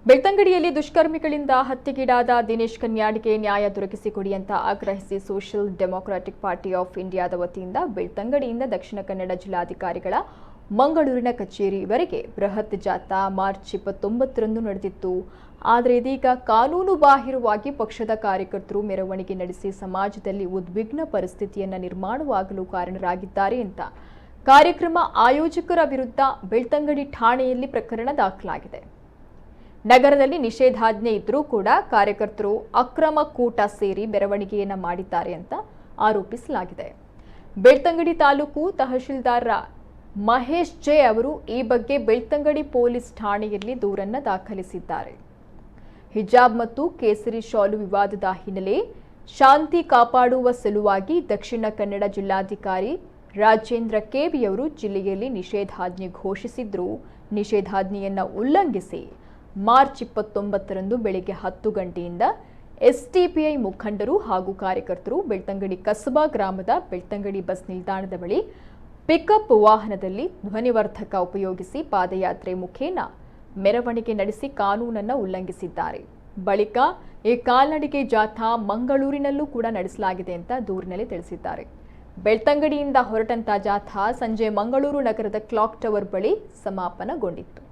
ಬೆಳ್ತಂಗಡಿಯಲ್ಲಿ ದುಷ್ಕರ್ಮಿಗಳಿಂದ ಹತ್ಯೆಗೀಡಾದ ದಿನೇಶ್ ಕನ್ಯಾಡಿಗೆ ನ್ಯಾಯ ದೊರಕಿಸಿಕೊಡಿ ಅಂತ ಆಗ್ರಹಿಸಿ ಸೋಷಿಯಲ್ ಡೆಮೊಕ್ರಾಟಿಕ್ ಪಾರ್ಟಿ ಆಫ್ ಇಂಡಿಯಾದ ವತಿಯಿಂದ ಬೆಳ್ತಂಗಡಿಯಿಂದ ದಕ್ಷಿಣ ಕನ್ನಡ ಜಿಲ್ಲಾಧಿಕಾರಿಗಳ ಮಂಗಳೂರಿನ ಕಚೇರಿವರೆಗೆ ಬೃಹತ್ ಜಾಥಾ ಮಾರ್ಚ್ 29ರಂದು ನಡೆದಿತ್ತು. ಆದರೆ ಇದೀಗ ಕಾನೂನು ಬಾಹಿರವಾಗಿ ಪಕ್ಷದ ಕಾರ್ಯಕರ್ತರು ಮೆರವಣಿಗೆ ನಡೆಸಿ ಸಮಾಜದಲ್ಲಿ ಉದ್ವಿಗ್ನ ಪರಿಸ್ಥಿತಿಯನ್ನು ನಿರ್ಮಾಣವಾಗಲು ಕಾರಣರಾಗಿದ್ದಾರೆ ಅಂತ ಕಾರ್ಯಕ್ರಮ ಆಯೋಜಕರ ವಿರುದ್ಧ ಬೆಳ್ತಂಗಡಿ ಠಾಣೆಯಲ್ಲಿ ಪ್ರಕರಣ ದಾಖಲಾಗಿದೆ. ನಗರದಲ್ಲಿ ನಿಷೇಧಾಜ್ಞೆ ಇದ್ರೂ ಕೂಡ ಕಾರ್ಯಕರ್ತರು ಅಕ್ರಮ ಕೂಟ ಸೇರಿ ಮೆರವಣಿಗೆಯನ್ನ ಮಾಡಿದ್ದಾರೆ ಅಂತ ಆರೋಪಿಸಲಾಗಿದೆ. ಬೆಳ್ತಂಗಡಿ ತಾಲೂಕು ತಹಶೀಲ್ದಾರ್ ಮಹೇಶ್ ಜೆ ಅವರು ಈ ಬಗ್ಗೆ ಬೆಳ್ತಂಗಡಿ ಪೊಲೀಸ್ ಠಾಣೆಯಲ್ಲಿ ದೂರನ್ನ ದಾಖಲಿಸಿದ್ದಾರೆ. ಹಿಜಾಬ್ ಮತ್ತು ಕೇಸರಿ ಶಾಲು ವಿವಾದದ ಹಿನ್ನೆಲೆ ಶಾಂತಿ ಕಾಪಾಡುವ ಸಲುವಾಗಿ ದಕ್ಷಿಣ ಕನ್ನಡ ಜಿಲ್ಲಾಧಿಕಾರಿ ರಾಜೇಂದ್ರ ಕೆವಿ ಅವರು ಜಿಲ್ಲೆಯಲ್ಲಿ ನಿಷೇಧಾಜ್ಞೆ ಘೋಷಿಸಿದ್ರು. ನಿಷೇಧಾಜ್ಞೆಯನ್ನ ಉಲ್ಲಂಘಿಸಿ ಮಾರ್ಚ್ 29ರಂದು ಬೆಳಗ್ಗೆ 10 ಗಂಟೆಯಿಂದ ಎಸ್ಟಿಪಿಐ ಮುಖಂಡರು ಹಾಗೂ ಕಾರ್ಯಕರ್ತರು ಬೆಳ್ತಂಗಡಿ ಕಸಬಾ ಗ್ರಾಮದ ಬೆಳ್ತಂಗಡಿ ಬಸ್ ನಿಲ್ದಾಣದ ಬಳಿ ಪಿಕಪ್ ವಾಹನದಲ್ಲಿ ಧ್ವನಿವರ್ಧಕ ಉಪಯೋಗಿಸಿ ಪಾದಯಾತ್ರೆ ಮುಖೇನ ಮೆರವಣಿಗೆ ನಡೆಸಿ ಕಾನೂನನ್ನು ಉಲ್ಲಂಘಿಸಿದ್ದಾರೆ. ಬಳಿಕ ಈ ಕಾಲ್ನಡಿಗೆ ಜಾಥಾ ಮಂಗಳೂರಿನಲ್ಲೂ ಕೂಡ ನಡೆಸಲಾಗಿದೆ ಅಂತ ದೂರಿನಲ್ಲಿ ತಿಳಿಸಿದ್ದಾರೆ. ಬೆಳ್ತಂಗಡಿಯಿಂದ ಹೊರಟಂತ ಜಾಥಾ ಸಂಜೆ ಮಂಗಳೂರು ನಗರದ ಕ್ಲಾಕ್ ಟವರ್ ಬಳಿ ಸಮಾಪನಗೊಂಡಿತ್ತು.